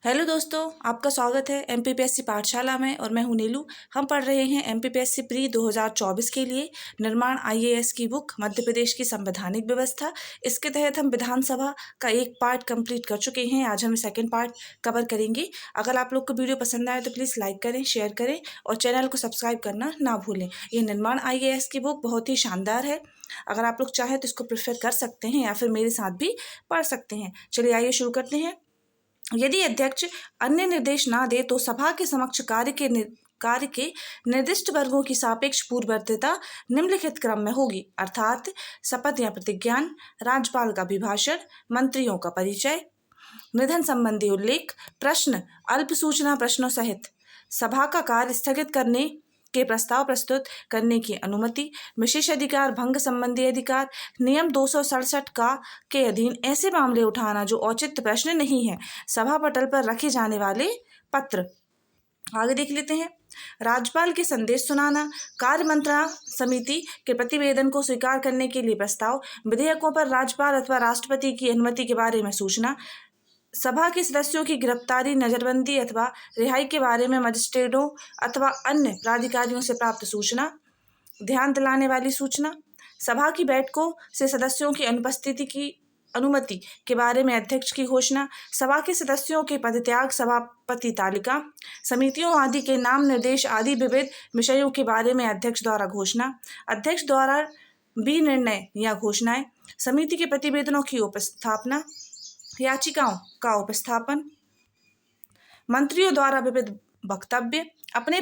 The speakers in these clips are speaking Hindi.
हेलो दोस्तों, आपका स्वागत है एमपीपीएससी पाठशाला में और मैं हूं नीलू। हम पढ़ रहे हैं एमपीपीएससी प्री 2024 के लिए निर्माण आईएएस की बुक मध्य प्रदेश की संवैधानिक व्यवस्था। इसके तहत हम विधानसभा का एक पार्ट कंप्लीट कर चुके हैं। आज हम सेकंड पार्ट कवर करेंगे। अगर आप लोग को वीडियो पसंद आए तो प्लीज़ लाइक करें, शेयर करें और चैनल को सब्सक्राइब करना ना भूलें। ये निर्माण आईएएस की बुक बहुत ही शानदार है। अगर आप लोग चाहें तो इसको प्रेफर कर सकते हैं या फिर मेरे साथ भी पढ़ सकते हैं। चलिए आइए शुरू करते हैं। यदि अध्यक्ष अन्य निर्देश ना दे तो सभा के समक्ष कार्य के निर्दिष्ट वर्गों की सापेक्ष पूर्ववर्तीता निम्नलिखित क्रम में होगी, अर्थात शपथ या प्रतिज्ञान, राज्यपाल का अभिभाषण, मंत्रियों का परिचय, निधन संबंधी उल्लेख, प्रश्न, अल्प सूचना प्रश्नों सहित सभा का कार्य स्थगित करने के प्रस्ताव प्रस्तुत करने की अनुमति, विशेषाधिकार भंग संबंधी अधिकार, नियम 267 का के अधीन ऐसे मामले उठाना जो औचित्य प्रश्न नहीं है, सभा पटल पर रखे जाने वाले पत्र। आगे देख लेते हैं। राज्यपाल के संदेश सुनाना, कार्य मंत्रणा समिति के प्रतिवेदन को स्वीकार करने के लिए प्रस्ताव, विधेयकों पर राज्यपाल अथवा राष्ट्रपति की अनुमति के बारे में सूचना, सभा के सदस्यों की गिरफ्तारी, नजरबंदी अथवा रिहाई के बारे में मजिस्ट्रेटों अथवा अन्य प्राधिकारियों से प्राप्त सूचना, ध्यान दिलाने वाली सूचना, सभा की बैठकों से सदस्यों की अनुपस्थिति की अनुमति के बारे में अध्यक्ष की घोषणा, सभा के सदस्यों के पदत्याग, सभापति तालिका, समितियों आदि के नाम निर्देश आदि विविध विषयों के बारे में अध्यक्ष द्वारा घोषणा, अध्यक्ष द्वारा भी निर्णय या घोषणाएं, समिति के प्रतिवेदनों की उपस्थापना, याचिकाओं का उपस्थापन, मंत्रियों द्वारा विविध वक्तव्य, अपने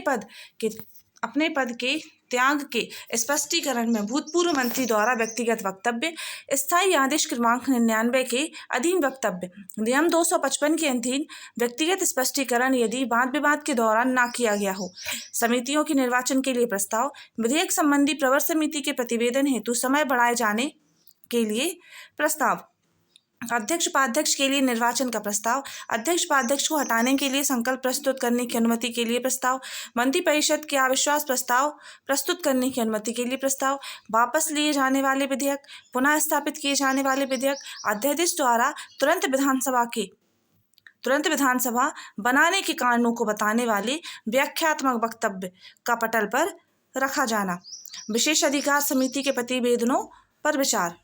पद के त्याग के स्पष्टीकरण में भूतपूर्व मंत्री द्वारा व्यक्तिगत वक्तव्य, स्थायी आदेश क्रमांक 99 के अधीन वक्तव्य, नियम 255 के अधीन व्यक्तिगत स्पष्टीकरण यदि वाद विवाद के दौरान ना किया गया हो, समितियों के निर्वाचन के लिए प्रस्ताव, विधेयक संबंधी प्रवर समिति के प्रतिवेदन हेतु समय बढ़ाए जाने के लिए प्रस्ताव, अध्यक्ष उपाध्यक्ष के लिए निर्वाचन का प्रस्ताव, अध्यक्ष उपाध्यक्ष को हटाने के लिए संकल्प प्रस्तुत करने की अनुमति के लिए प्रस्ताव, मंत्रिपरिषद के अविश्वास प्रस्ताव प्रस्तुत करने की अनुमति के लिए प्रस्ताव, वापस लिए जाने वाले विधेयक, पुनः स्थापित किए जाने वाले विधेयक, अध्यादेश द्वारा तुरंत विधानसभा बनाने के कारणों को बताने वाले व्याख्यात्मक वक्तव्य का पटल पर रखा जाना, विशेषाधिकार समिति के प्रतिवेदनों पर विचार।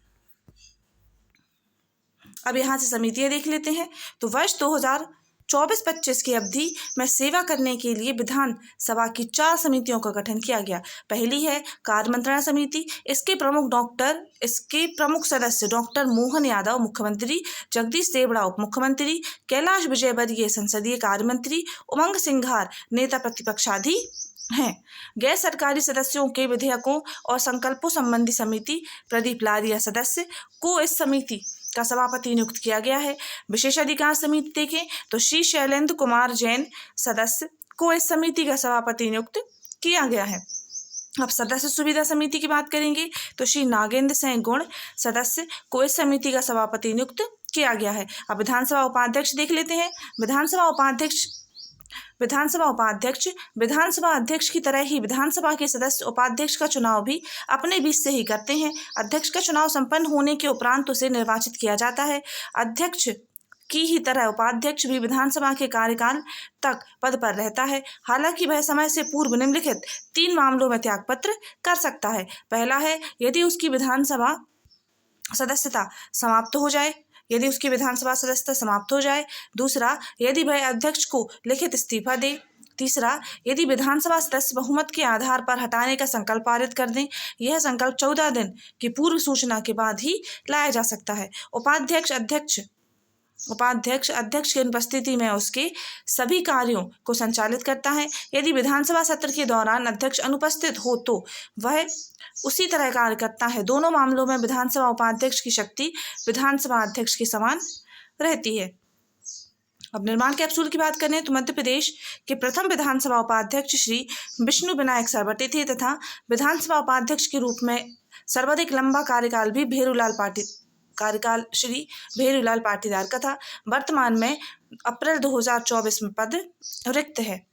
अब यहाँ से समितियाँ देख लेते हैं। तो वर्ष 2024-25 की अवधि में सेवा करने के लिए विधानसभा की 4 समितियों का गठन किया गया। पहली है कार्य मंत्रणा समिति। इसके प्रमुख सदस्य डॉक्टर मोहन यादव मुख्यमंत्री, जगदीश देवड़ा उप मुख्यमंत्री, कैलाश विजयवर्गीय संसदीय कार्य मंत्री, उमंग सिंघार नेता प्रतिपक्षाधी हैं। गैर सरकारी सदस्यों के विधेयकों और संकल्पों संबंधी समिति, प्रदीप लारिया सदस्य को इस समिति का सभापति नियुक्त किया गया है। विशेषाधिकार समिति देखें तो श्री शैलेंद्र कुमार जैन सदस्य को इस समिति का सभापति नियुक्त किया गया है। अब सदस्य सुविधा समिति की बात करेंगे तो श्री नागेंद्र सिंह गुण सदस्य को इस समिति का सभापति नियुक्त किया गया है। अब विधानसभा उपाध्यक्ष देख लेते हैं। विधानसभा अध्यक्ष की तरह ही विधानसभा के सदस्य उपाध्यक्ष का चुनाव भी अपने बीच से ही करते हैं। अध्यक्ष का चुनाव संपन्न होने के उपरांत उसे निर्वाचित किया जाता है। अध्यक्ष की ही तरह उपाध्यक्ष भी विधानसभा के कार्यकाल तक पद पर रहता है। हालांकि वह समय से पूर्व निम्नलिखित 3 मामलों में त्यागपत्र कर सकता है। पहला है यदि उसकी विधानसभा सदस्यता समाप्त हो जाए। दूसरा, यदि वह अध्यक्ष को लिखित इस्तीफा दे। तीसरा, यदि विधानसभा सदस्य बहुमत के आधार पर हटाने का संकल्प पारित कर दें। यह संकल्प 14 दिन की पूर्व सूचना के बाद ही लाया जा सकता है। उपाध्यक्ष अध्यक्ष की अनुपस्थिति में उसके सभी कार्यों को संचालित करता है। यदि विधानसभा सत्र के दौरान अध्यक्ष अनुपस्थित हो तो वह उसी तरह कार्य करता है। दोनों मामलों में विधानसभा उपाध्यक्ष की शक्ति विधानसभा अध्यक्ष के समान रहती है। अब निर्माण कैप्सूल की बात करें तो मध्य प्रदेश के प्रथम विधानसभा उपाध्यक्ष श्री विष्णु विनायक सरवटे थे तथा विधानसभा उपाध्यक्ष के रूप में सर्वाधिक लंबा कार्यकाल श्री भेरूलाल पाटीदार का था। वर्तमान में अप्रैल 2024 में पद रिक्त है।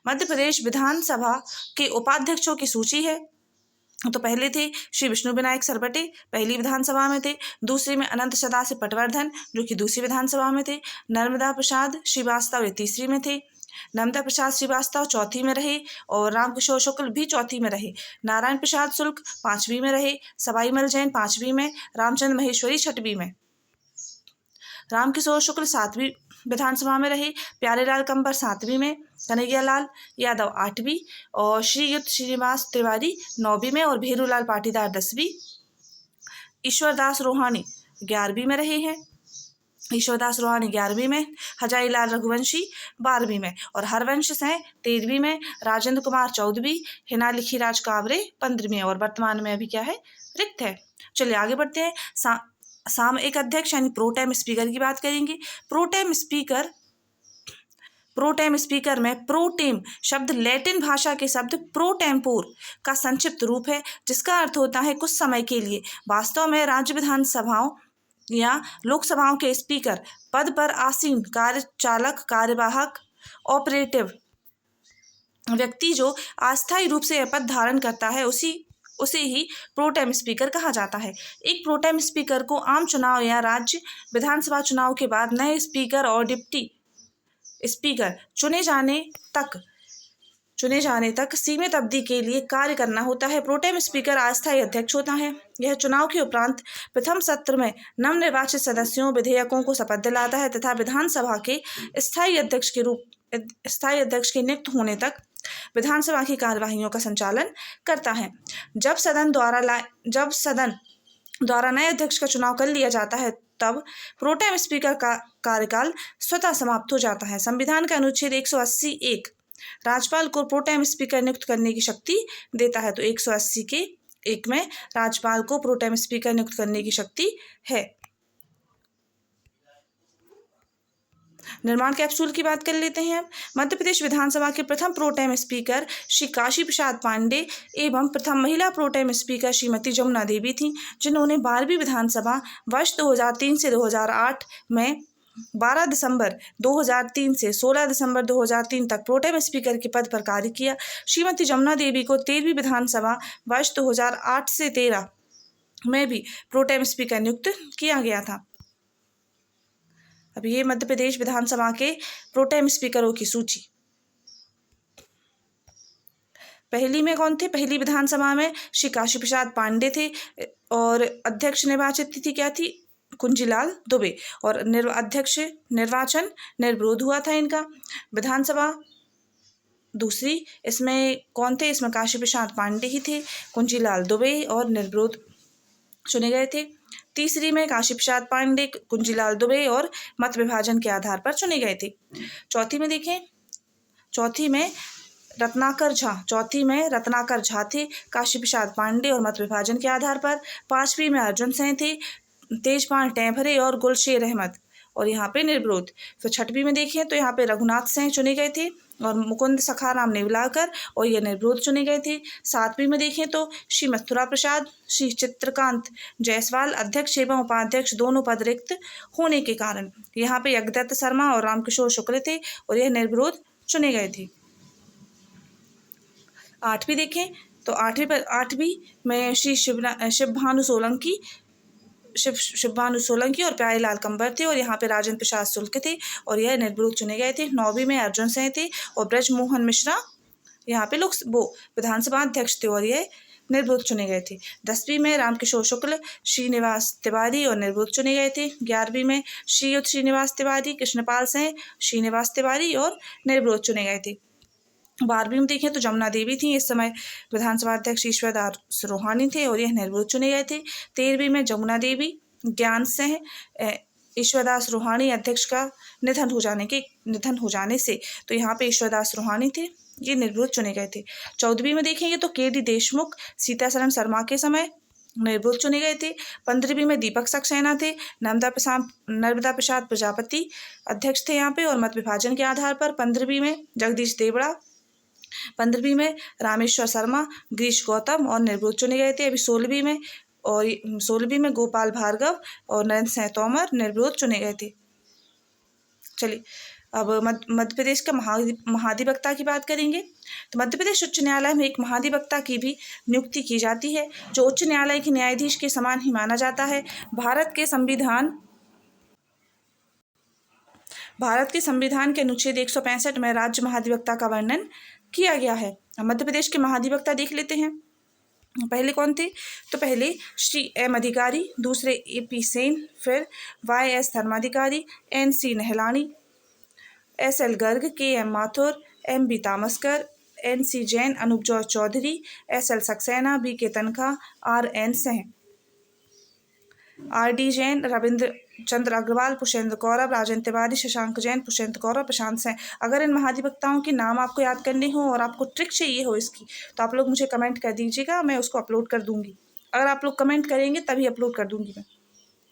मध्य प्रदेश विधानसभा के उपाध्यक्षों की सूची है। तो पहले थे श्री विष्णु विनायक सरवटे, पहली विधानसभा में थे। दूसरे में अनंत सदाशिव पटवर्धन, जो कि दूसरी विधानसभा में थे। नर्मदा प्रसाद श्रीवास्तव ये तीसरी में थे। नर्मदा प्रसाद श्रीवास्तव चौथी में रहे और रामकिशोर शुक्ल भी चौथी में रहे। नारायण प्रसाद शुक्ल पांचवी में रहे। सवाईमल जैन पांचवी में। रामचंद्र महेश्वरी छठवीं में। रामकिशोर शुक्ल सातवीं विधानसभा में रहे। प्यारेलाल कंवर सातवीं में। कन्हैयालाल यादव आठवीं और श्रीयुत श्रीनिवास तिवारी नौवीं में और भेरूलाल पाटीदार 10वीं। ईश्वरदास रोहानी 11वीं में रहे हैं। ईश्वरदास रोहानी 11वीं में। हजारीलाल रघुवंशी 12वीं में और हरवंश सिंह 13वीं में। राजेंद्र कुमार 14वीं। हिना लिखीराज कावरे 15वीं और वर्तमान में अभी क्या है, रिक्त है। चलिए आगे बढ़ते हैं। सामयिक अध्यक्ष यानी प्रोटेम स्पीकर की बात करेंगे। प्रोटेम स्पीकर में प्रोटेम शब्द लैटिन भाषा के शब्द प्रोटेम्पोर का संक्षिप्त रूप है, जिसका अर्थ होता है कुछ समय के लिए। वास्तव में राज्य विधानसभाओं या लोकसभाओं के स्पीकर पद पर आसीन कार्यचालक कार्यवाहक ऑपरेटिव व्यक्ति जो अस्थायी रूप से यह पद धारण करता है उसे ही प्रोटेम स्पीकर कहा जाता है। एक प्रोटेम स्पीकर को आम चुनाव या राज्य विधानसभा चुनाव के बाद नए स्पीकर और डिप्टी स्पीकर चुने जाने तक सीमित अवधि के लिए कार्य करना होता है। प्रोटेम स्पीकर अस्थायी अध्यक्ष होता है। यह चुनाव के उपरांत प्रथम सत्र में नवनिर्वाचित सदस्यों विधेयकों को शपथ दिलाता है तथा विधानसभा के स्थायी अध्यक्ष के नियुक्त होने तक विधानसभा की कार्यवाहियों का संचालन करता है। जब सदन द्वारा नए अध्यक्ष का चुनाव कर लिया जाता है तब प्रोटेम स्पीकर का कार्यकाल स्वतः समाप्त हो जाता है। संविधान का अनुच्छेद 180(1) राज्यपाल को प्रोटेम स्पीकर नियुक्त करने की शक्ति देता है। तो 180(1) में राज्यपाल को प्रोटेम स्पीकर नियुक्त करने की शक्ति है। निर्माण कैप्सूल की बात कर लेते हैं। मध्य प्रदेश विधानसभा के प्रथम प्रोटेम स्पीकर श्री काशी प्रसाद पांडे एवं प्रथम महिला प्रोटेम स्पीकर श्रीमती जमुना देवी थीं, जिन्होंने 12वीं विधानसभा वर्ष 2003 से 2008 में 12 दिसंबर 2003 से 16 दिसंबर 2003 तक प्रोटेम स्पीकर के पद पर कार्य किया। श्रीमती जमुना देवी को 13वीं विधानसभा वर्ष 2008 से 13 में भी प्रोटेम स्पीकर नियुक्त किया गया था। अब ये मध्य प्रदेश विधानसभा के प्रोटेम स्पीकरों की सूची। पहली में कौन थे? पहली विधानसभा में श्री काशी प्रसाद पांडे थे और अध्यक्ष निर्वाचित तिथि क्या थी? कुंजीलाल दुबे और अध्यक्ष निर्वाचन निर्विरोध हुआ था इनका। विधानसभा दूसरी, इसमें कौन थे? इसमें काशी प्रसाद पांडे ही थे, कुंजीलाल दुबे और निर्विरोध चुने गए थे। तीसरी में काशी प्रसाद पांडे, कुंजीलाल दुबे और मत विभाजन के आधार पर चुने गए थे। चौथी में देखें, चौथी में रत्नाकर झा थे, काशी प्रसाद पांडे और मत विभाजन के आधार पर। पांचवी में अर्जुन सिंह थे, तेजपाल टेभरे और गुलशेर अहमद और यहाँ पे निर्विरोध। तो छठवीं में देखें तो यहाँ पे रघुनाथ सिंह चुने गए थे और मुकुंद सखाराम नेवलाकर और ये निर्विरोध चुने गए थे। सातवीं में देखें तो श्री मथुरा प्रसाद, श्री चित्रकांत जायसवाल अध्यक्ष एवं उपाध्यक्ष दोनों पद रिक्त होने के कारण यहाँ पे यज्ञदत्त शर्मा और रामकिशोर शुक्ल थे और यह निर्विरोध चुने गए थे। आठवीं देखें तो आठवीं में श्री शिवभानु सोलंकी और प्यारेलाल कंवर थे और यहाँ पे राजेंद्र प्रसाद शुक्ल थे और यह निर्विरोध चुने गए थे। नौवीं में अर्जुन सिंह थे और ब्रजमोहन मिश्रा यहाँ पे विधानसभा अध्यक्ष थे और यह निर्विरोध चुने गए थे। 10वीं में रामकिशोर शुक्ल, श्रीनिवास तिवारी और निर्विरोध चुने गए थे। 11वीं में श्रीयुत श्रीनिवास तिवारी, कृष्णपाल सिंह, श्रीनिवास तिवारी और निर्विरोध चुने गए थे। 12वीं में देखें तो जमुना देवी थी, इस समय विधानसभा अध्यक्ष ईश्वरदास रोहानी थे और यह निर्विरोध चुने गए थे। 13वीं में जमुना देवी, ज्ञान सिंह, ईश्वरदास रोहानी अध्यक्ष का निधन हो जाने से तो यहाँ पे ईश्वरदास रोहानी थे, ये निर्विरोध चुने गए थे। 14वीं में देखेंगे तो के डी देशमुख, सीतासरण शर्मा के समय निर्विरोध चुने गए थे। 15वीं में दीपक सक्सेना थे, नर्मदा प्रसाद प्रजापति अध्यक्ष थे यहाँ पे और मत विभाजन के आधार पर। 15वीं में जगदीश देवड़ा, 15वीं में रामेश्वर शर्मा, गिरीश गौतम और निर्विरोध चुने गए थे। अभी 16वीं में गोपाल भार्गव और नरेंद्र सिंह तोमर निर्विरोध चुने गए थे। चलिए अब मध्य प्रदेश का महाधिवक्ता की बात करेंगे तो मध्य प्रदेश उच्च न्यायालय में एक महाधिवक्ता की भी नियुक्ति की जाती है, जो उच्च न्यायालय के न्यायाधीश के समान ही माना जाता है। भारत के संविधान के अनुच्छेद 165 में राज्य महाधिवक्ता का वर्णन किया गया है। मध्य प्रदेश के महाधिवक्ता देख लेते हैं। पहले कौन थे? तो पहले श्री एम अधिकारी, दूसरे AP सेन, फिर YS Dharmadhikari, NC Nahlani, SL Garg, KM Mathur, MB Tamaskar, NC Jain, Anoop George Chaudhary, SL Saxena, BK Tankha, RN Singh, RD Jain, Ravindra Chandra Agarwal, Pushpendra Kaurav, Rajendra Tiwari, Shashank Jain, Pushpendra Kaurav, Prashant Singh. अगर इन महाधिवक्ताओं के नाम आपको याद करने हो और आपको ट्रिक चाहिए हो इसकी, तो आप लोग मुझे कमेंट कर दीजिएगा, मैं उसको अपलोड कर दूंगी। अगर आप लोग कमेंट करेंगे तभी अपलोड कर दूंगी मैं।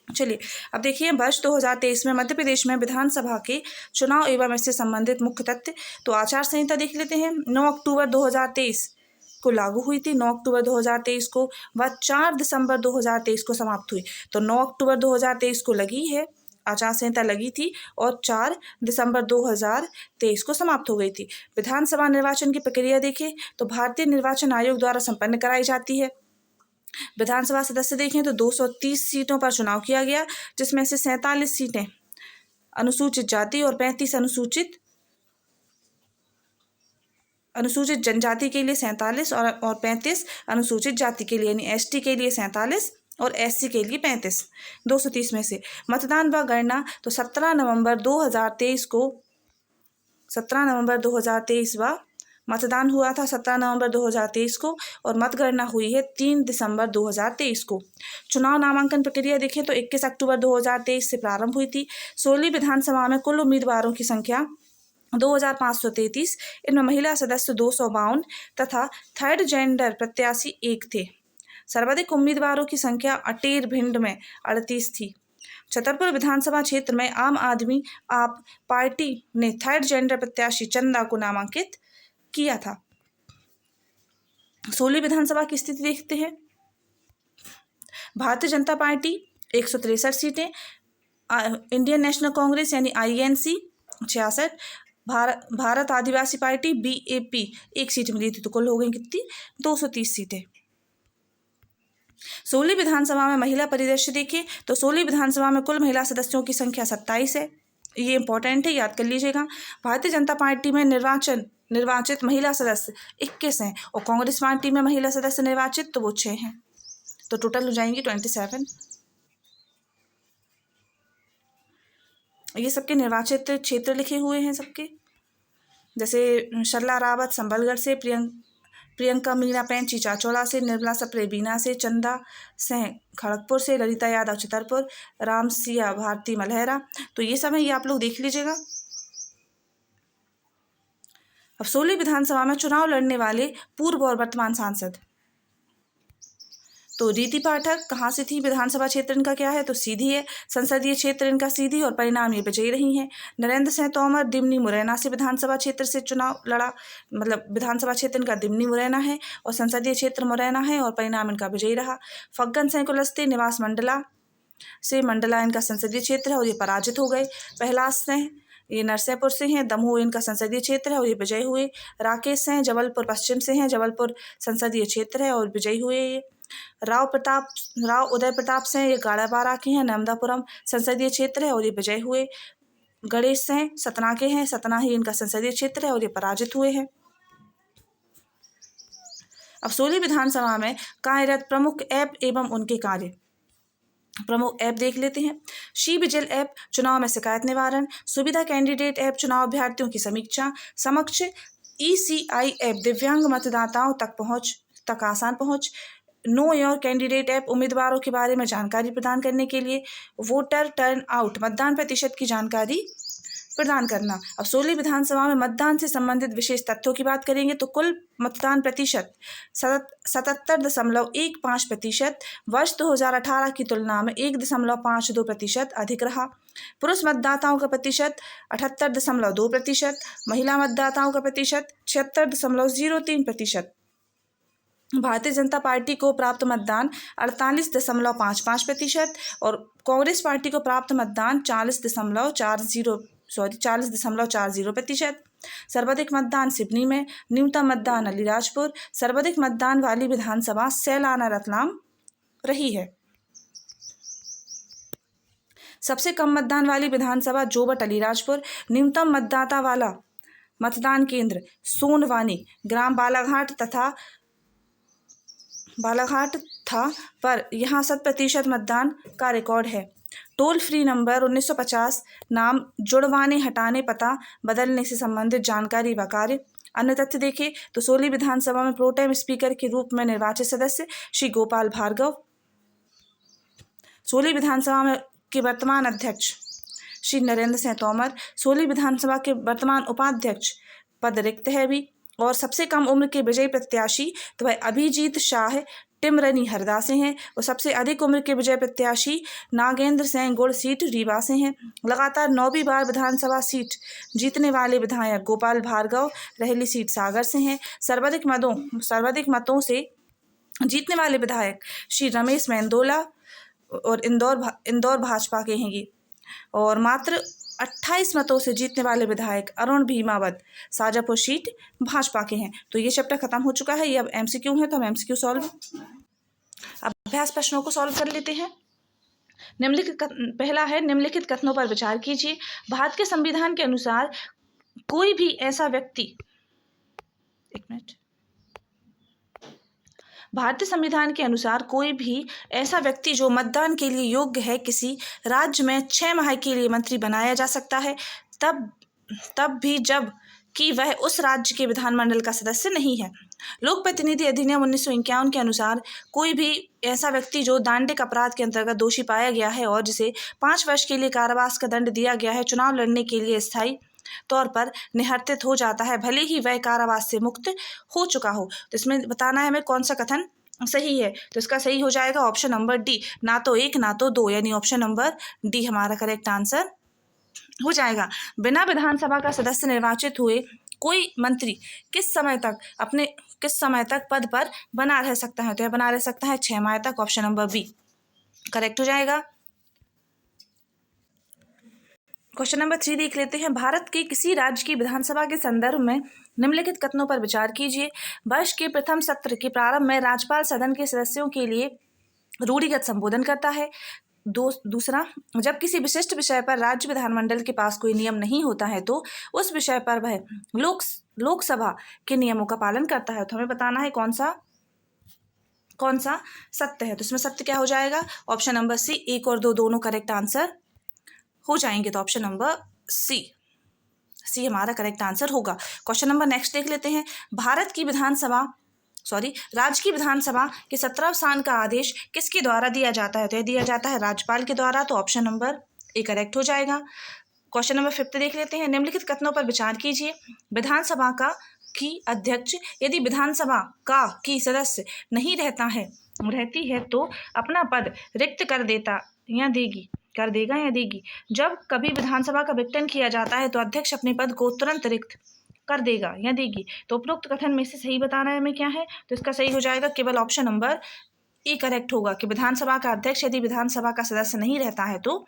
चलिए अब देखिए, वर्ष 2023 में मध्य प्रदेश में विधानसभा के चुनाव एवं इससे संबंधित मुख्य तथ्य। तो आचार संहिता देख लेते हैं। 9 अक्टूबर 2023 को लागू हुई थी, 9 अक्टूबर 2023 को, वह 4 दिसंबर 2023 को समाप्त हुई। तो 9 अक्टूबर 2023 को लगी है, आचार संहिता लगी थी और 4 दिसंबर 2023 को समाप्त हो गई थी। विधानसभा निर्वाचन की प्रक्रिया देखें तो भारतीय निर्वाचन आयोग द्वारा संपन्न कराई जाती है। विधानसभा सदस्य देखें तो 230 सीटों पर चुनाव किया गया, जिसमें से 47 सीटें अनुसूचित जाति और 35 अनुसूचित जनजाति के लिए 47 और 35 अनुसूचित जाति के लिए यानी ST के लिए 47 और SC के लिए 35, 230 में से। मतदान व गणना तो 17 नवंबर 2023 व मतदान हुआ था 17 नवंबर 2023 को, और मतगणना हुई है 3 दिसंबर 2023 को। चुनाव नामांकन प्रक्रिया देखें तो 21 अक्टूबर 2023 से प्रारंभ हुई थी। 16 विधानसभा में कुल उम्मीदवारों की संख्या 2533, इनमें महिला सदस्य 252 तथा थर्ड जेंडर प्रत्याशी 1 थे। सर्वाधिक उम्मीदवारों की संख्या अटेर भिंड में 38 थी। छतरपुर विधानसभा क्षेत्र में आम आदमी आप पार्टी ने थर्ड जेंडर प्रत्याशी चंदा को नामांकित किया था। 16 विधानसभा की स्थिति देखते हैं। भारतीय जनता पार्टी 163 सीटें, इंडियन नेशनल कांग्रेस यानी INC 66, भारत आदिवासी पार्टी BAP 1 सीट मिली थी, तो कुल हो गई कितनी? 230 सीटें। 16 विधानसभा में महिला परिदृश्य देखें तो 16 विधानसभा में कुल महिला सदस्यों की संख्या 27 है। ये इंपॉर्टेंट है, याद कर लीजिएगा। भारतीय जनता पार्टी में निर्वाचित महिला सदस्य 21 हैं और कांग्रेस पार्टी में महिला सदस्य निर्वाचित तो वो 6 हैं, तो टोटल हो जाएंगी 27। ये सबके निर्वाचित क्षेत्र लिखे हुए हैं सबके, जैसे शर्ला रावत संबलगढ़ से, प्रियंका मीणा पैंची चाचौड़ा से, निर्मला सप्रे बीना से, चंदा सिंह खड़गपुर से, ललिता यादव छतरपुर, राम सिया भारती मलहरा। तो ये सब है, ये आप लोग देख लीजिएगा। अब 16 विधानसभा में चुनाव लड़ने वाले पूर्व और वर्तमान सांसद। तो रीति पाठक कहाँ से थी, विधानसभा क्षेत्र इनका क्या है? तो सीधी है, संसदीय क्षेत्र इनका सीधी, और परिणाम ये विजयी रही हैं। नरेंद्र सिंह तोमर दिमनी मुरैना से विधानसभा क्षेत्र से चुनाव लड़ा, मतलब विधानसभा क्षेत्र इनका दिमनी मुरैना है और संसदीय क्षेत्र मुरैना है, और परिणाम इनका विजयी रहा। फग्गन सिंह कुलस्ते निवास मंडला से, मंडला इनका संसदीय क्षेत्र है और ये पराजित हो गए। प्रहलाद सिंह ये नरसिंहपुर से हैं, दमोह इनका संसदीय क्षेत्र है और ये विजयी हुए। राकेश सिंह जबलपुर पश्चिम से हैं, जबलपुर संसदीय क्षेत्र है और विजयी हुए। ये राव उदय प्रताप सिंह ये गाड़ाबारा के हैं, नर्मदापुरम संसदीय क्षेत्र है और ये विजयी हुए। गणेश सिंह सतना के हैं, सतना ही इनका संसदीय क्षेत्र है और ये पराजित हुए हैं। अब 16 विधानसभा में कार्यरत प्रमुख ऐप एवं उनके कार्य। प्रमुख ऐप देख लेते हैं। शी विजिल ऐप चुनाव में शिकायत निवारण, सुविधा कैंडिडेट ऐप चुनाव अभ्यर्थियों की समीक्षा, समक्ष ECI ऐप दिव्यांग मतदाताओं तक आसान पहुंच, नो योर कैंडिडेट ऐप उम्मीदवारों के बारे में जानकारी प्रदान करने के लिए, वोटर टर्न आउट मतदान प्रतिशत की जानकारी प्रदान करना। अब 16 विधानसभा में मतदान से संबंधित विशेष तथ्यों की बात करेंगे तो कुल मतदान प्रतिशत 77.15% वर्ष 2018 की तुलना में 1.52% अधिक रहा। पुरुष मतदाताओं का प्रतिशत 78.2%, महिला मतदाताओं का प्रतिशत 76.03%। भारतीय जनता पार्टी को प्राप्त मतदान 48.55% और कांग्रेस पार्टी को प्राप्त मतदान 40.40 40.40%। सर्वाधिक मतदान सिवनी में, न्यूनतम मतदान अलीराजपुर। सर्वाधिक मतदान वाली विधानसभा सैलाना रतलाम रही है। सबसे कम मतदान वाली विधानसभा जोबट अलीराजपुर। न्यूनतम मतदाता वाला मतदान केंद्र सोनवानी ग्राम बालाघाट था, पर यहाँ 100% मतदान का रिकॉर्ड है। टोल फ्री नंबर 1950 नाम जुड़वाने, हटाने, पता बदलने से संबंधित जानकारी व कार्य। अन्य तथ्य देखें तो सोली विधानसभा में प्रोटेम स्पीकर के रूप में निर्वाचित सदस्य श्री गोपाल भार्गव। सोली विधानसभा में के वर्तमान अध्यक्ष श्री नरेंद्र सिंह तोमर। सोली विधानसभा के वर्तमान उपाध्यक्ष पद रिक्त है भी। और सबसे कम उम्र के विजयी प्रत्याशी तो वह अभिजीत शाह टिमरनी हरदा से हैं, और सबसे अधिक उम्र के विजय प्रत्याशी नागेंद्र सिंह गुड़ सीट रीवा से हैं। लगातार 9वीं बार विधानसभा सीट जीतने वाले विधायक गोपाल भार्गव रहली सीट सागर से हैं। सर्वाधिक मतों से जीतने वाले विधायक श्री रमेश मेंदोला और इंदौर भाजपा के हैं ये। और मात्र 28 मतों से जीतने वाले विधायक अरुण भीमावत शाजापुर सीट भाजपा के हैं। तो ये चैप्टर खत्म हो चुका है। ये अब MCQ है, तो हम MCQ सॉल्व अभ्यास प्रश्नों को सॉल्व कर लेते हैं। पहला है निम्नलिखित कथनों पर विचार कीजिए। भारत के संविधान के अनुसार कोई भी ऐसा व्यक्ति भारतीय संविधान के अनुसार कोई भी ऐसा व्यक्ति जो मतदान के लिए योग्य है किसी राज्य में 6 माह के लिए मंत्री बनाया जा सकता है, तब भी जब कि वह उस राज्य के विधानमंडल का सदस्य नहीं है। लोक प्रतिनिधि अधिनियम 1951 के अनुसार कोई भी ऐसा व्यक्ति जो दांडिक अपराध के अंतर्गत दोषी पाया गया है और जिसे 5 वर्ष के लिए कारावास का दंड दिया गया है, चुनाव लड़ने के लिए स्थायी तौर पर निहर्तित हो जाता है, भले ही वह कारावास से मुक्त हो चुका हो। तो इसमें बताना है हमें कौन सा कथन सही है। तो इसका सही हो जाएगा ऑप्शन नंबर डी, ना तो 1 ना तो 2, यानी ऑप्शन नंबर डी हमारा करेक्ट आंसर हो जाएगा। बिना विधानसभा का सदस्य निर्वाचित हुए कोई मंत्री किस समय तक पद पर बना रह सकता है? तो यह बना रह सकता है 6 माह तक। ऑप्शन नंबर बी करेक्ट हो जाएगा। क्वेश्चन नंबर 3 देख लेते हैं। भारत के किसी राज्य की विधानसभा के संदर्भ में निम्नलिखित कथनों पर विचार कीजिए। वर्ष के प्रथम सत्र के प्रारंभ में राज्यपाल सदन के सदस्यों के लिए रूढ़िगत संबोधन करता है। दूसरा, जब किसी विशिष्ट विषय पर राज्य विधानमंडल के पास कोई नियम नहीं होता है तो उस विषय पर वह लोकसभा के नियमों का पालन करता है। तो हमें बताना है कौन सा सत्य है। तो इसमें सत्य क्या हो जाएगा? ऑप्शन नंबर सी, 1 और 2 दोनों करेक्ट आंसर हो जाएंगे। तो ऑप्शन नंबर सी हमारा करेक्ट आंसर होगा। क्वेश्चन नंबर नेक्स्ट देख लेते हैं। राज्य की विधानसभा के 17वें स्थान का आदेश किसके द्वारा दिया जाता है? तो यह दिया जाता है राज्यपाल के द्वारा। तो ऑप्शन नंबर ए करेक्ट हो जाएगा। क्वेश्चन नंबर 5 देख लेते हैं। निम्नलिखित कथनों पर विचार कीजिए। विधानसभा की अध्यक्ष यदि विधानसभा की सदस्य नहीं रहती है तो अपना पद रिक्त कर देगा या देगी। जब कभी विधानसभा का विघटन किया जाता है तो अध्यक्ष अपने पद को तुरंत रिक्त कर देगा या देगी। तो उपरोक्त कथन में से सही बताना है हमें क्या है। तो इसका सही हो जाएगा केवल ऑप्शन नंबर ए करेक्ट होगा कि विधानसभा का अध्यक्ष यदि विधानसभा का सदस्य नहीं रहता है तो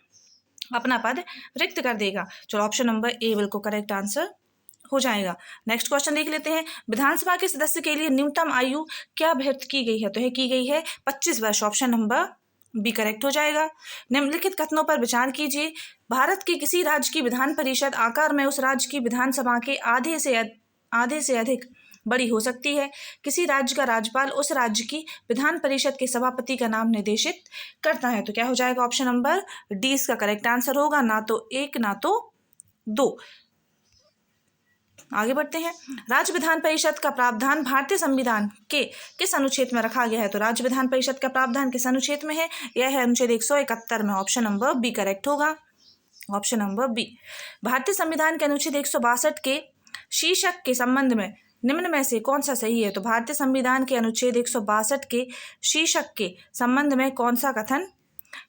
अपना पद रिक्त कर देगा। चलो ऑप्शन नंबर ए बिल्कुल करेक्ट आंसर हो जाएगा। नेक्स्ट क्वेश्चन देख लेते हैं। विधानसभा के सदस्य के लिए न्यूनतम आयु क्या अभ्यर्थ की गई है? तो यह की गई है 25 वर्ष। ऑप्शन नंबर बी करेक्ट हो जाएगा। निम्नलिखित कथनों पर विचार कीजिए। भारत के किसी राज्य की विधान परिषद आकार में उस राज्य की विधानसभा के आधे से अधिक बड़ी हो सकती है। किसी राज्य का राज्यपाल उस राज्य की विधान परिषद के सभापति का नाम निर्देशित करता है। तो क्या हो जाएगा? ऑप्शन नंबर डी इसका करेक्ट आंसर होगा, ना तो 1 ना तो 2। आगे बढ़ते हैं। राज्य विधान परिषद का प्रावधान भारतीय संविधान के किस अनुच्छेद में रखा गया है? तो राज्य विधान परिषद का प्रावधान किस अनुच्छेद में है? यह है अनुच्छेद 171 में। ऑप्शन नंबर बी करेक्ट होगा। Option number B. भारतीय संविधान के अनुच्छेद 162 के शीर्षक के संबंध में निम्न में से कौन सा सही है? तो भारतीय संविधान के अनुच्छेद 162 के शीर्षक के संबंध में कौन सा कथन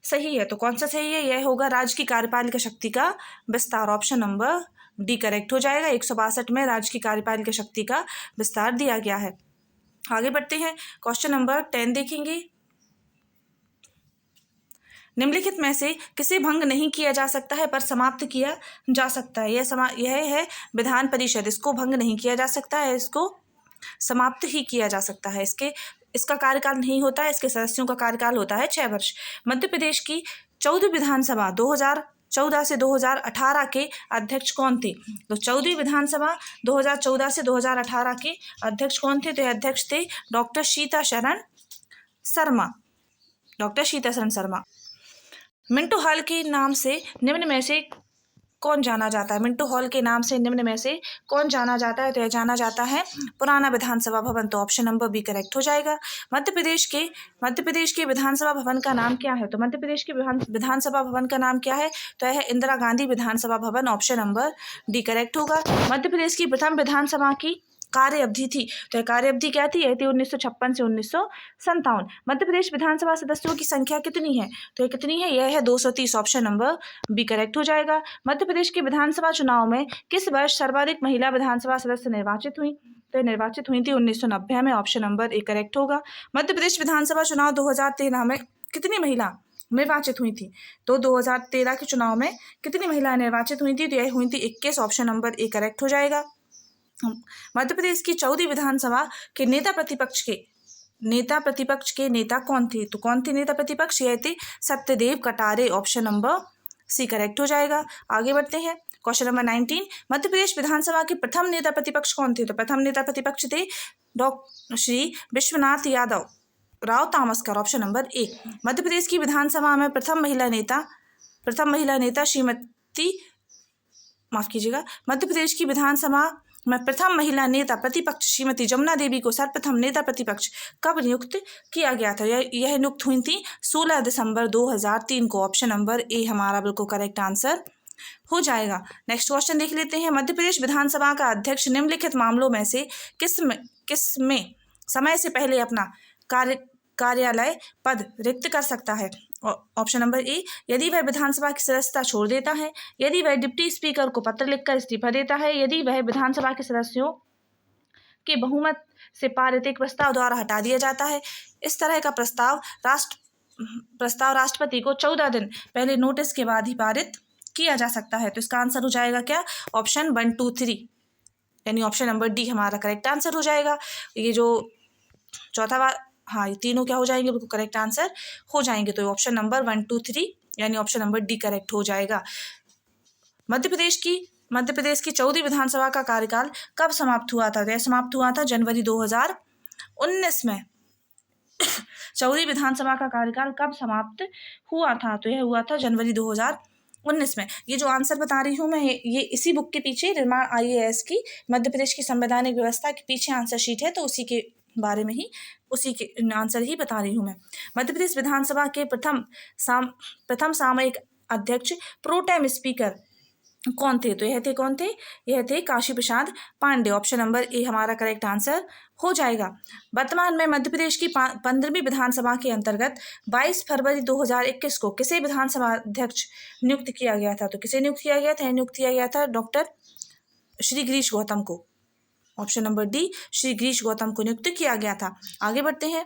सही है? तो कौन सा सही है? यह होगा राज्य की कार्यपालिका शक्ति का विस्तार। ऑप्शन नंबर डी करेक्ट हो जाएगा। 162 में राज्य की कार्यपालिका शक्ति का विस्तार दिया गया है। आगे बढ़ते हैं। क्वेश्चन नंबर 10 देखेंगे। निम्नलिखित में से किसे भंग नहीं किया जा सकता है पर समाप्त किया जा सकता है? यह है विधान परिषद, इसको भंग नहीं किया जा सकता है, इसको समाप्त ही किया जा सकता है। इसका कार्यकाल नहीं होता है, इसके सदस्यों का कार्यकाल होता है 6 वर्ष। मध्य प्रदेश की 14वीं विधानसभा 2014 से 2018 के अध्यक्ष कौन थे? तो 14वीं विधानसभा 2014 से 2018 के अध्यक्ष कौन थे? तो अध्यक्ष थे doctor Sitasharan Sharma, doctor Sitasharan Sharma. Minto hall के नाम से निम्न में से कौन जाना जाता है? मिंटो हॉल के नाम से निम्न में से कौन जाना जाता है? तो यह जाना जाता है पुराना विधानसभा भवन, तो ऑप्शन नंबर बी करेक्ट हो जाएगा। मध्य प्रदेश के विधानसभा भवन का नाम क्या है? तो मध्य प्रदेश के विधानसभा भवन का नाम क्या है? तो यह इंदिरा गांधी विधानसभा भवन, ऑप्शन नंबर डी करेक्ट होगा। मध्य प्रदेश की प्रथम विधानसभा की कार्य अवधि थी, तो कार्य अवधि क्या थी? यह थी 1956 से 1957। मध्य प्रदेश विधानसभा सदस्यों की संख्या कितनी है? तो ये कितनी है? यह है 230, ऑप्शन नंबर बी करेक्ट हो जाएगा। मध्य प्रदेश के विधानसभा चुनाव में किस वर्ष सर्वाधिक महिला विधानसभा सदस्य निर्वाचित हुई? तो निर्वाचित हुई थी 1990 में, ऑप्शन नंबर ए करेक्ट होगा। मध्य प्रदेश विधानसभा चुनाव 2013 में कितनी महिला निर्वाचित हुई थी? तो 2013 के चुनाव में कितनी महिलाएं निर्वाचित हुई थी? तो यह हुई थी 21, ऑप्शन नंबर ए करेक्ट हो जाएगा। मध्य प्रदेश की 14वीं विधानसभा के नेता प्रतिपक्ष के नेता कौन थे? तो कौन थे नेता प्रतिपक्ष? यह थे Satyadev Katare, option number C correct हो जाएगा। आगे बढ़ते हैं, क्वेश्चन नंबर 19। मध्य प्रदेश विधानसभा के प्रथम नेता प्रतिपक्ष कौन थे? तो प्रथम नेता प्रतिपक्ष थे doctor Shri Vishwanath Yadav Rao Tamaskar, option number A. Madhya Pradesh की विधानसभा में प्रथम महिला नेता श्रीमती, माफ कीजिएगा, मध्य प्रदेश की विधानसभा में प्रथम महिला नेता प्रतिपक्ष श्रीमती जमुना देवी को सर्वप्रथम नेता प्रतिपक्ष कब नियुक्त किया गया था? यह नियुक्त हुई थी 16 दिसंबर 2003 को, ऑप्शन नंबर ए हमारा बिल्कुल करेक्ट आंसर हो जाएगा। नेक्स्ट क्वेश्चन देख लेते हैं। मध्य प्रदेश विधानसभा का अध्यक्ष निम्नलिखित मामलों में से किस में समय से पहले अपना कार्यालय पद रिक्त कर सकता है? ऑप्शन नंबर ए, यदि वह विधानसभा की सदस्यता छोड़ देता है, यदि वह डिप्टी स्पीकर को पत्र लिखकर इस्तीफा देता है, यदि वह विधानसभा के सदस्यों के बहुमत से पारित एक प्रस्ताव द्वारा हटा दिया जाता है। इस तरह का प्रस्ताव राष्ट्रपति को 14 दिन पहले नोटिस के बाद ही पारित किया जा सकता है। तो इसका आंसर हो जाएगा क्या? ऑप्शन 1, 2, 3, यानी ऑप्शन नंबर डी हमारा करेक्ट आंसर हो जाएगा। ये जो चौथा बार, हाँ, ये तीनों क्या हो जाएंगे? बिल्कुल करेक्ट आंसर हो जाएंगे। तो ऑप्शन नंबर 1, 2, 3 यानी ऑप्शन नंबर डी करेक्ट हो जाएगा। मध्य प्रदेश की 14वीं विधानसभा का कार्यकाल कब समाप्त हुआ था? यह समाप्त हुआ था जनवरी 2019 में। 14वीं विधानसभा का कार्यकाल कब समाप्त हुआ था? तो यह हुआ था जनवरी 2019 में। ये जो आंसर बता रही हूँ मैं, ये इसी बुक के पीछे निर्माण IAS की मध्य प्रदेश की संवैधानिक व्यवस्था के पीछे आंसर शीट है, तो उसी के बारे में ही, उसी के आंसर ही बता रही हूँ मैं। मध्य प्रदेश विधानसभा के प्रथम सामयिक अध्यक्ष प्रोटेम स्पीकर कौन थे? तो यह थे कौन थे? यह थे काशी प्रसाद पांडे, ऑप्शन नंबर ए हमारा करेक्ट आंसर हो जाएगा। वर्तमान में मध्य प्रदेश की 15वीं विधानसभा के अंतर्गत 22 फरवरी 2021 को किसे विधानसभा अध्यक्ष नियुक्त किया गया था? तो किसे नियुक्त किया गया था? नियुक्त किया गया था डॉक्टर श्री गिरीश गौतम को, option number D, Shri Girish Gautam को नियुक्त किया गया था। आगे बढ़ते हैं।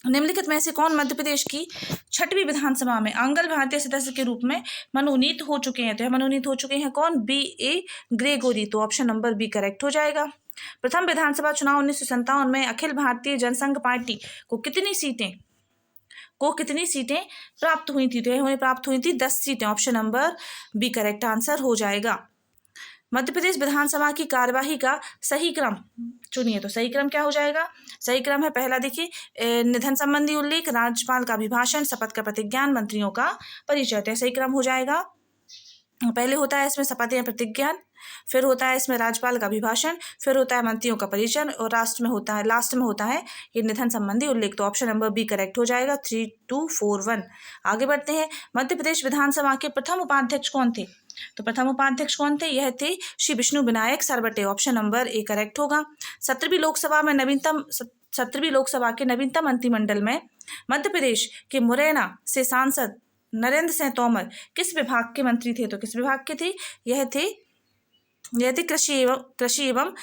निम्नलिखित में से कौन मध्य प्रदेश की 6वीं विधानसभा में आंगल भारतीय सदस्य के रूप में मनोनीत हो चुके हैं? तो मनोनीत हो चुके हैं कौन? BA ग्रेगोरी, तो ऑप्शन नंबर बी करेक्ट हो जाएगा। प्रथम विधानसभा चुनाव 1957 में अखिल भारतीय जनसंघ पार्टी को कितनी सीटें प्राप्त हुई थी? तो उन्हें प्राप्त हुई थी 10 सीटें, option number B correct answer हो जाएगा। मध्य प्रदेश विधानसभा की कार्यवाही का सही क्रम चुनिए, तो सही क्रम क्या हो जाएगा? सही क्रम है, पहला देखिए, निधन संबंधी उल्लेख, राज्यपाल का अभिभाषण, शपथ का प्रतिज्ञान, मंत्रियों का परिचय। तो सही क्रम हो जाएगा, पहले होता है इसमें शपथ या प्रतिज्ञान, फिर होता है इसमें राज्यपाल का अभिभाषण, फिर होता है मंत्रियों का परिचय, और लास्ट में होता है ये निधन संबंधी उल्लेख। तो ऑप्शन नंबर बी करेक्ट हो जाएगा। 3, 2, 4, 1। आगे बढ़ते हैं। मध्य प्रदेश विधानसभा के प्रथम उपाध्यक्ष कौन थे? तो प्रथम उपाध्यक्ष कौन थे? यह थे Shri Vishnu Vinayak Sarwate, option number A correct होगा। 17वीं लोकसभा के नवीनतम मंत्रिमंडल में मध्य प्रदेश के मुरैना से सांसद नरेंद्र सिंह तोमर किस विभाग के मंत्री थे? तो किस विभाग के थे? यह थे कृषि एवं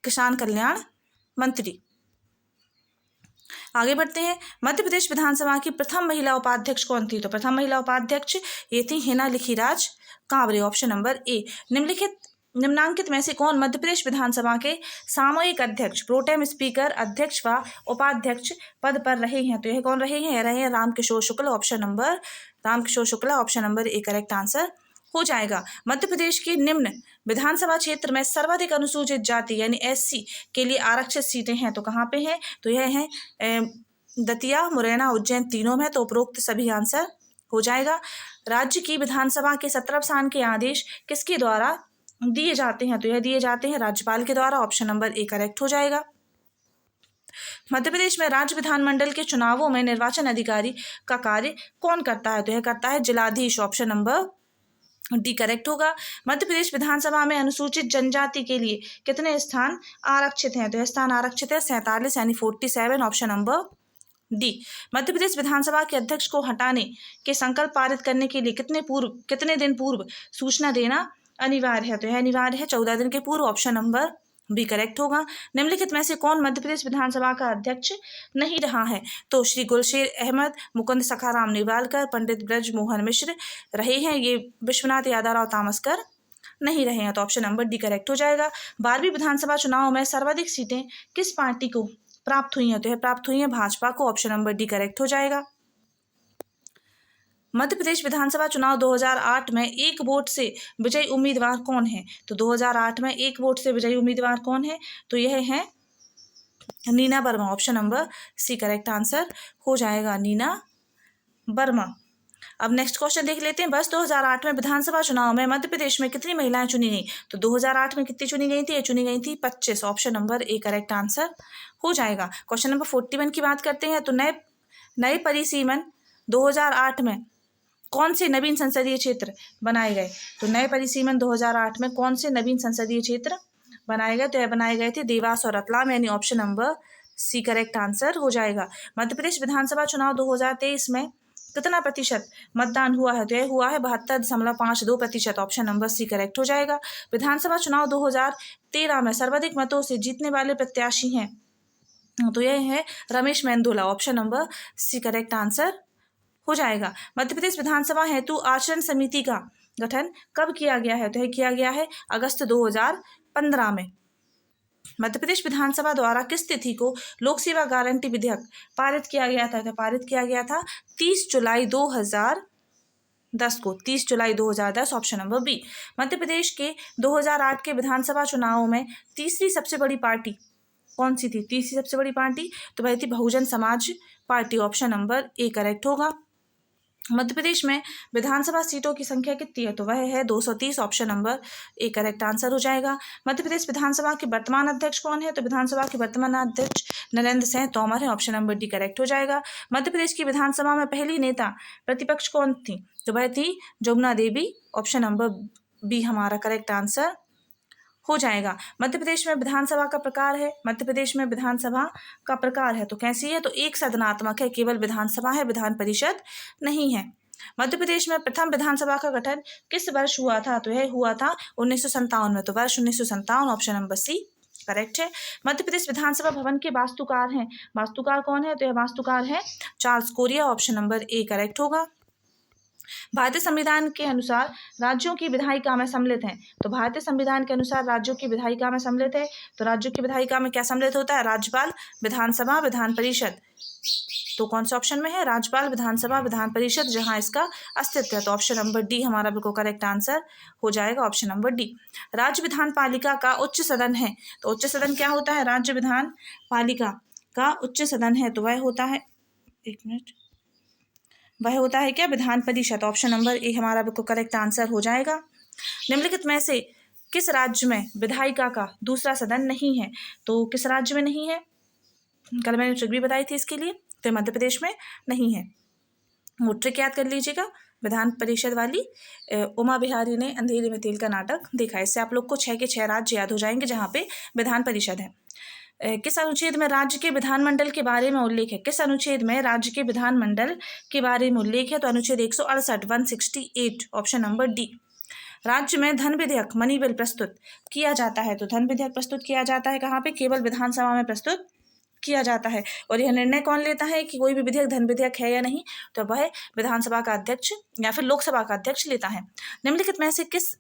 किसान कल्याण मंत्री। आगे बढ़ते हैं। मध्य प्रदेश विधानसभा की प्रथम महिला उपाध्यक्ष कौन थी? तो प्रथम महिला उपाध्यक्ष ये थी Hina Likhiraj Kanware, option number A. निम्नांकित में से कौन मध्य प्रदेश विधानसभा के सामूहिक अध्यक्ष, प्रोटेम स्पीकर, अध्यक्ष व उपाध्यक्ष पद पर रहे हैं? तो यह कौन रहे हैं? रहे हैं Ramkishor Shukla, option number A correct answer हो जाएगा। मध्य प्रदेश के निम्न विधानसभा क्षेत्र में सर्वाधिक अनुसूचित जाति यानी एससी के लिए आरक्षित सीटें हैं, तो कहाँ पे हैं? तो यह है दतिया, मुरैना, उज्जैन, तीनों में। तो उपरोक्त सभी आंसर हो जाएगा। राज्य की विधानसभा के 17 साल के आदेश किसके द्वारा दिए जाते हैं? तो यह दिए जाते हैं राज्यपाल के द्वारा, ऑप्शन नंबर ए करेक्ट हो जाएगा। मध्य प्रदेश में राज्य विधानमंडल के चुनावों में निर्वाचन अधिकारी का कार्य कौन करता है? तो यह करता है जिलाधीश, ऑप्शन नंबर डी करेक्ट होगा। मध्य प्रदेश विधानसभा में अनुसूचित जनजाति के लिए कितने स्थान आरक्षित हैं? तो यह स्थान आरक्षित है 47 यानी 47, ऑप्शन नंबर डी। मध्य प्रदेश विधानसभा के अध्यक्ष को हटाने के संकल्प पारित करने के लिए कितने दिन पूर्व सूचना देना अनिवार्य है? तो यह अनिवार्य है 14 दिन के पूर्व, ऑप्शन नंबर बी करेक्ट होगा। निम्नलिखित में से कौन मध्य प्रदेश विधानसभा का अध्यक्ष नहीं रहा है? तो श्री गुलशेर अहमद, मुकुंद सखाराम निवालकर, पंडित ब्रज मोहन मिश्र रहे हैं। ये विश्वनाथ यादवराव तामस्कर नहीं रहे हैं, तो ऑप्शन नंबर डी करेक्ट हो जाएगा। 12वीं विधानसभा चुनाव में सर्वाधिक सीटें किस पार्टी को प्राप्त हुई हैं? तो यह प्राप्त हुई हैं भाजपा को, ऑप्शन नंबर डी करेक्ट हो जाएगा। मध्य प्रदेश विधानसभा चुनाव 2008 में एक वोट से विजयी उम्मीदवार कौन है? तो 2008 में एक वोट से विजयी उम्मीदवार कौन है? तो यह है Neena Verma, option number C correct answer हो जाएगा, नीना वर्मा। अब नेक्स्ट क्वेश्चन देख लेते हैं। वर्ष 2008 में विधानसभा चुनाव में मध्य प्रदेश में कितनी महिलाएं चुनी गई? तो 2008 में कितनी चुनी गई थी? ये चुनी गई थी 25, option number A correct answer हो जाएगा। क्वेश्चन नंबर 41 की बात करते हैं। तो नए परिसीमन 2008 में कौन से नवीन संसदीय क्षेत्र बनाए गए? तो नए परिसीमन 2008 में कौन से नवीन संसदीय क्षेत्र बनाए गए? तो यह बनाए गए थे देवास और रतलाम, यानी option number C correct answer हो जाएगा। मध्य प्रदेश विधानसभा चुनाव 2023 में कितना प्रतिशत मतदान हुआ है? तो यह हुआ है 72.52%, ऑप्शन नंबर सी करेक्ट हो जाएगा। विधानसभा चुनाव 2013 में सर्वाधिक मतों से जीतने वाले प्रत्याशी हैं, तो यह है Ramesh Mendola, option number C correct answer हो जाएगा। मध्य प्रदेश विधानसभा हेतु आचरण समिति का गठन कब किया गया है? तो यह किया गया है अगस्त 2015 में। मध्य प्रदेश विधानसभा द्वारा किस तिथि को लोक सेवा गारंटी विधेयक पारित किया गया था? तो पारित किया गया था 30 जुलाई 2010 को, 30 जुलाई 2010, ऑप्शन नंबर बी। मध्य प्रदेश के 2008 के विधानसभा चुनावों में तीसरी सबसे बड़ी पार्टी कौन सी थी? तीसरी सबसे बड़ी पार्टी तो वह थी Bahujan Samaj party, option number A correct होगा। मध्य प्रदेश में विधानसभा सीटों की संख्या कितनी है? तो वह है 230, option number A correct answer हो जाएगा। मध्य प्रदेश विधानसभा के वर्तमान अध्यक्ष कौन है? तो विधानसभा के वर्तमान अध्यक्ष नरेंद्र सिंह तोमर है, ऑप्शन नंबर डी करेक्ट हो जाएगा। मध्य प्रदेश की विधानसभा में पहली नेता प्रतिपक्ष कौन थी? तो वह थी जमुना देवी, ऑप्शन नंबर बी हमारा करेक्ट आंसर हो जाएगा। मध्य प्रदेश में विधानसभा का प्रकार है, मध्य प्रदेश में विधानसभा का प्रकार है तो कैसी है? तो एक सदनात्मक है, केवल विधानसभा है, विधान परिषद नहीं है। मध्य प्रदेश में प्रथम विधानसभा का गठन किस वर्ष हुआ था? तो यह हुआ था 1957 में, तो वर्ष 1957, ऑप्शन नंबर सी करेक्ट है। मध्य प्रदेश विधानसभा भवन के वास्तुकार हैं, वास्तुकार कौन है? तो यह वास्तुकार है Charles Korea, option number A correct होगा। भारतीय संविधान के अनुसार राज्यों की विधायिका में सम्मिलित हैं, तो भारतीय संविधान के अनुसार राज्यों की विधायिका में सम्मिलित है, तो राज्यों की विधायिका में क्या सम्मिलित होता है? राज्यपाल, विधानसभा, विधान परिषद। तो कौन सा ऑप्शन में है? राज्यपाल, विधानसभा, विधान परिषद, जहां इसका अस्तित्व है, तो ऑप्शन नंबर डी हमारा बिल्कुल करेक्ट आंसर हो जाएगा, ऑप्शन नंबर डी। राज्य विधान पालिका का उच्च सदन है, तो उच्च सदन क्या होता है? राज्य विधान पालिका का उच्च सदन है, तो वह होता है, एक मिनट, वह होता है क्या? विधान परिषद, ऑप्शन नंबर ए हमारा बिल्कुल करेक्ट आंसर हो जाएगा। निम्नलिखित में से किस राज्य में विधायिका का दूसरा सदन नहीं है? तो किस राज्य में नहीं है? कल मैंने ट्रिक भी बताई थी इसके लिए, तो मध्य प्रदेश में नहीं है। वो ट्रिक याद कर लीजिएगा, विधान परिषद वाली। उमा बिहारी ने अंधेरे में तेल का नाटक देखा, इससे आप लोग को 6 के 6 राज्य याद हो जाएंगे जहाँ पे विधान परिषद है। किस अनुच्छेद में राज्य के विधानमंडल के बारे में उल्लेख है? किस अनुच्छेद में राज्य के विधानमंडल के बारे में उल्लेख है? तो अनुच्छेद 168, 168, ऑप्शन नंबर डी। राज्य में धन विधेयक मनी बिल प्रस्तुत किया जाता है, तो धन विधेयक प्रस्तुत किया जाता है कहाँ पे? केवल विधानसभा में प्रस्तुत किया जाता है। और यह निर्णय कौन लेता है कि कोई भी विधेयक धन विधेयक है या नहीं, तो वह विधानसभा का अध्यक्ष या फिर लोकसभा का अध्यक्ष लेता है। निम्नलिखित में से किस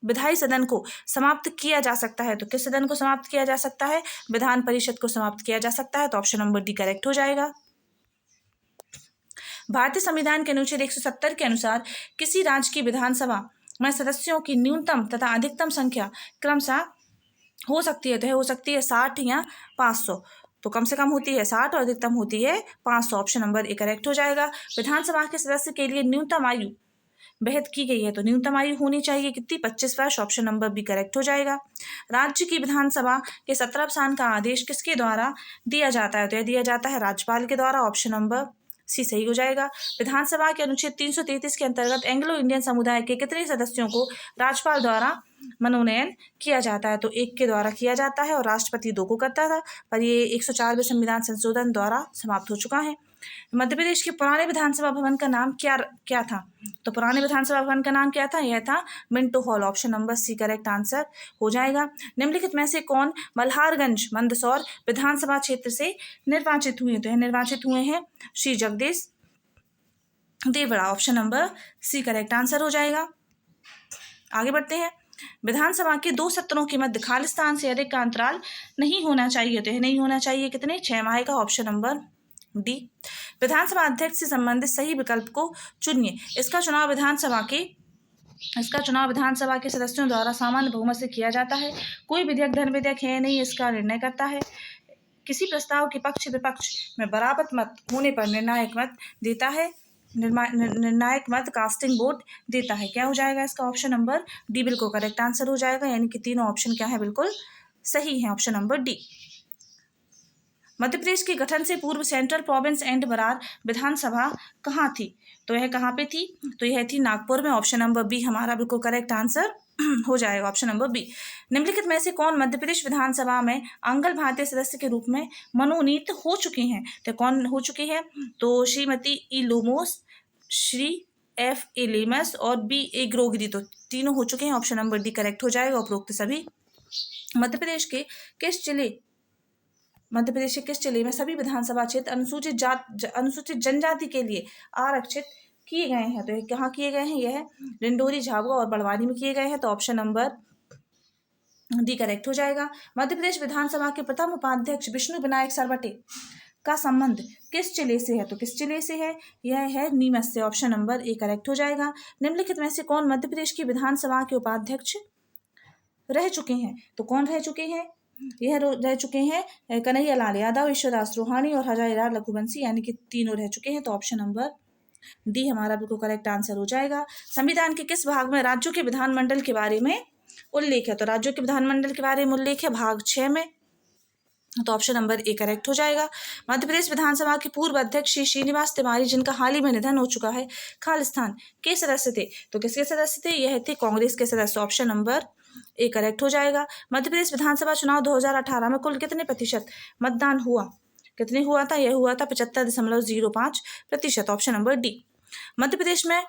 विधायी सदन को समाप्त किया जा सकता है, तो किस सदन को समाप्त किया जा सकता है, विधान परिषद को समाप्त किया जा सकता है, तो ऑप्शन नंबर डी करेक्ट हो जाएगा। भारतीय संविधान के अनुच्छेद 170 के अनुसार किसी राज्य की विधानसभा में सदस्यों की न्यूनतम तथा अधिकतम संख्या क्रमशः हो सकती है, तो हो सकती है 60 या 500। तो कम से कम होती है 60 और अधिकतम होती है 500। ऑप्शन नंबर ए करेक्ट हो जाएगा। विधानसभा के सदस्य के लिए न्यूनतम आयु बेहद की गई है, तो न्यूनतम आयु होनी चाहिए कितनी, 25 वर्ष। ऑप्शन नंबर बी करेक्ट हो जाएगा। राज्य की विधानसभा के 17 अवसान का आदेश किसके द्वारा दिया जाता है, तो यह दिया जाता है राज्यपाल के द्वारा। ऑप्शन नंबर सी सही हो जाएगा। विधानसभा के अनुच्छेद 333 के अंतर्गत एंग्लो इंडियन समुदाय के कितने सदस्यों को राज्यपाल द्वारा मनोनयन किया जाता है, तो 1 के द्वारा किया जाता है और राष्ट्रपति 2 को करता था, पर ये 104वें संविधान संशोधन द्वारा समाप्त हो चुका है। मध्य प्रदेश के पुराने विधानसभा भवन का नाम क्या था, तो पुराने विधानसभा भवन का नाम क्या था, यह था Minto hall. Option number C correct answer हो जाएगा। निम्नलिखित में से कौन मल्हारगंज मंदसौर विधानसभा क्षेत्र से निर्वाचित हुए, तो यह निर्वाचित हुए हैं Shri Jagdish Devda. Option number C correct answer हो जाएगा। आगे बढ़ते हैं। विधानसभा के 2 सत्रों के मध्य खालिस्तान से अधिक का अंतराल नहीं होना चाहिए, तो यह नहीं होना चाहिए कितने, 6 माह का। Option number D. विधानसभा अध्यक्ष से संबंधित सही विकल्प को चुनिए। इसका चुनाव विधानसभा के सदस्यों द्वारा सामान्य बहुमत से किया जाता है। कोई विधेयक धन विधेयक है नहीं, इसका निर्णय करता है। किसी प्रस्ताव के पक्ष विपक्ष में बराबर मत होने पर निर्णायक मत देता है, निर्णायक मत कास्टिंग वोट देता है। क्या हो जाएगा इसका, ऑप्शन नंबर डी बिल्कुल करेक्ट आंसर हो जाएगा। यानी कि तीनों ऑप्शन क्या है, बिल्कुल सही है। Option number D. Madhya Pradesh के गठन से पूर्व सेंट्रल प्रोविंस एंड बरार विधानसभा कहाँ थी, तो यह कहाँ पे थी, तो यह थी नागपुर में। ऑप्शन नंबर बी हमारा बिल्कुल करेक्ट आंसर हो जाएगा। Option number B. निम्नलिखित में से कौन मध्य प्रदेश विधानसभा में अंगल भारतीय सदस्य के रूप में मनोनीत हो चुके हैं, तो कौन हो चुके हैं, तो श्रीमती ई लोमोस, श्री एफ ए लेमस और बी ए ग्रोगरी, तो तीनों हो चुके हैं। ऑप्शन नंबर डी करेक्ट हो जाएगा। उपरोक्त सभी मध्य प्रदेश के किस जिले में सभी विधानसभा क्षेत्र अनुसूचित जनजाति के लिए आरक्षित किए गए हैं, तो ये कहाँ किए गए हैं, यह डिंडोरी, झाबुआ और बड़वानी में किए गए हैं। तो ऑप्शन नंबर डी करेक्ट हो जाएगा। मध्य प्रदेश विधानसभा के प्रथम उपाध्यक्ष विष्णु विनायक सरवटे का संबंध किस जिले से है, तो किस जिले से है, यह है नीमच से। ऑप्शन नंबर ए करेक्ट हो जाएगा। निम्नलिखित में से कौन मध्य प्रदेश की विधानसभा के उपाध्यक्ष रह चुके हैं, तो कौन रह चुके हैं, यह रह चुके हैं कन्हैया लाल यादव, ईश्वरदास रोहानी और हजारीलाल रघुवंशी, यानी कि तीनों रह चुके हैं। तो ऑप्शन नंबर डी हमारा बिल्कुल करेक्ट आंसर हो जाएगा। संविधान के किस भाग में राज्यों के विधानमंडल के बारे में उल्लेख है, तो राज्यों के विधानमंडल के बारे में उल्लेख है भाग 6 में, तो ऑप्शन नंबर ए करेक्ट हो जाएगा। मध्य प्रदेश विधानसभा के पूर्व अध्यक्ष श्री श्रीनिवास तिवारी, जिनका हाल ही में निधन हो चुका है, खालिस्तान के सदस्य थे, तो किसके सदस्य थे, यह थे कांग्रेस के सदस्य। ऑप्शन नंबर ए करेक्ट हो जाएगा। मध्य प्रदेश विधानसभा चुनाव 2018 में कुल कितने प्रतिशत मतदान हुआ, कितने हुआ था, यह हुआ था 75.05%। Option number D. Madhya Pradesh में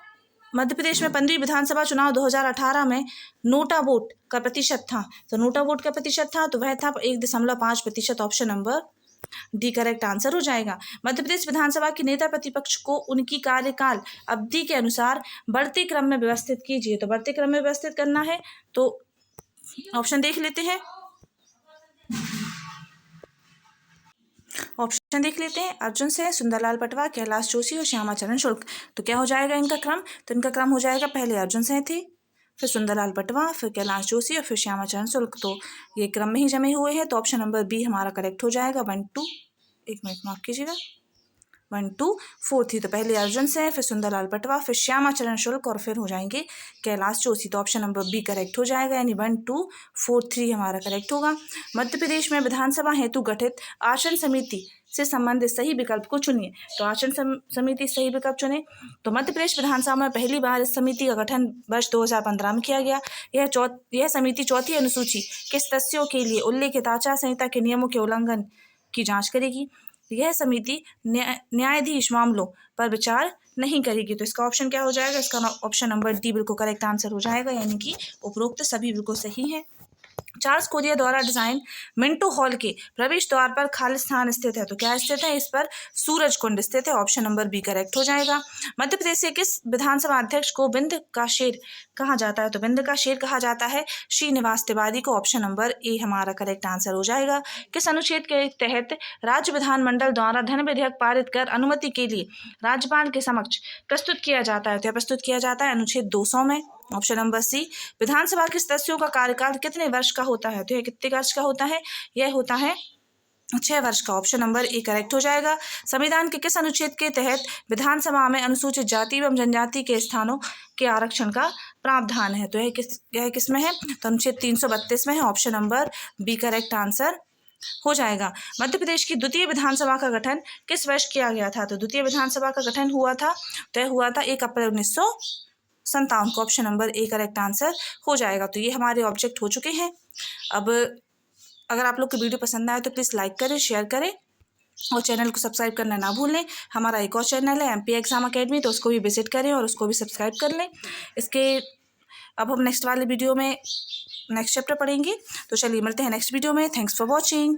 15वीं विधानसभा चुनाव 2018 में नोटा वोट का प्रतिशत था, तो नोटा वोट का प्रतिशत था, तो वह था 1.5%। Option number D correct answer हो जाएगा। मध्य प्रदेश विधानसभा के नेता प्रतिपक्ष को उनकी कार्यकाल अवधि के अनुसार बढ़ते क्रम में व्यवस्थित कीजिए, तो बढ़ते क्रम में व्यवस्थित करना है, तो ऑप्शन देख लेते हैं। अर्जुन सिंह, सुंदरलाल पटवा, कैलाश जोशी और श्यामाचरण शुक्ल। तो क्या हो जाएगा इनका क्रम, तो इनका क्रम हो जाएगा, पहले अर्जुन सिंह थे, फिर सुंदरलाल पटवा, फिर कैलाश जोशी और फिर श्यामाचरण शुक्ल। तो ये क्रम में ही जमे हुए हैं, तो ऑप्शन नंबर बी हमारा करेक्ट हो जाएगा। 1 2 एक मिनट माफ कीजिएगा 1 2 4 थी, तो पहले अर्जुन सिंह, फिर सुंदरलाल पटवा, फिर श्यामाचरण शुक्ल और फिर हो जाएंगे कैलाश जोशी। तो ऑप्शन नंबर बी करेक्ट हो जाएगा, यानी 1 2 4 3 हमारा करेक्ट होगा। मध्य प्रदेश में विधानसभा हेतु गठित आसन समिति से संबंधित सही विकल्प को चुनिए, तो आसन समिति सही विकल्प चुने। तो मध्य प्रदेश विधानसभा में पहली बार इस समिति का गठन वर्ष 2015 में किया गया। यह समिति चौथी अनुसूची के सदस्यों के लिए उल्लेखित आचार संहिता के नियमों के उल्लंघन की जांच करेगी। यह समिति न्यायाधीश मामलों पर विचार नहीं करेगी, तो इसका ऑप्शन क्या हो जाएगा, इसका ऑप्शन नंबर डी बिल्कुल करेक्ट आंसर हो जाएगा, यानी कि उपरोक्त सभी बिल्कुल सही हैं। चार्ल्स कोरिया द्वारा डिजाइन मिंटो हॉल के प्रवेश द्वार पर खाली स्थान स्थित है, तो क्या स्थित है? इस पर सूरज कुंड स्थित है। ऑप्शन नंबर बी करेक्ट हो जाएगा। मध्य प्रदेश के किस विधानसभा अध्यक्ष को बिंद का शेर कहा जाता है? तो बिंद का शेर कहा जाता है श्रीनिवास तिवारी को। ऑप्शन नंबर ए हमारा करेक्ट आंसर हो जाएगा। किस अनुच्छेद के तहत राज्य विधानमंडल द्वारा धन विधेयक पारित कर अनुमति के लिए राज्यपाल के समक्ष प्रस्तुत किया जाता है? तो प्रस्तुत किया जाता है अनुच्छेद 200 में। ऑप्शन नंबर सी। विधानसभा के सदस्यों का कार्यकाल कितने वर्ष का होता है? तो यह कितने वर्ष का होता है? यह होता है 6 वर्ष का। ऑप्शन नंबर ए करेक्ट हो जाएगा। संविधान के किस अनुच्छेद के तहत विधानसभा में अनुसूचित जाति एवं जनजाति के स्थानों के आरक्षण का प्रावधान है? तो यह किस में है? तो अनुच्छेद 332 में है। Option number B correct answer हो जाएगा। मध्य प्रदेश की द्वितीय विधानसभा का गठन किस वर्ष किया गया था? तो द्वितीय विधानसभा का गठन हुआ था, तो यह हुआ था 1 अप्रैल 1957 को। Option number A correct answer हो जाएगा। तो ये हमारे ऑब्जेक्ट हो चुके हैं। अब अगर आप लोग को वीडियो पसंद आए तो प्लीज़ लाइक करें, शेयर करें और चैनल को सब्सक्राइब करना ना भूलें। हमारा एक और चैनल है MP एग्जाम अकेडमी, तो उसको भी विजिट करें और उसको भी सब्सक्राइब कर लें। अब हम नेक्स्ट वाले वीडियो में नेक्स्ट चैप्टर पढ़ेंगे। तो चलिए मिलते हैं नेक्स्ट वीडियो में। Thanks for watching.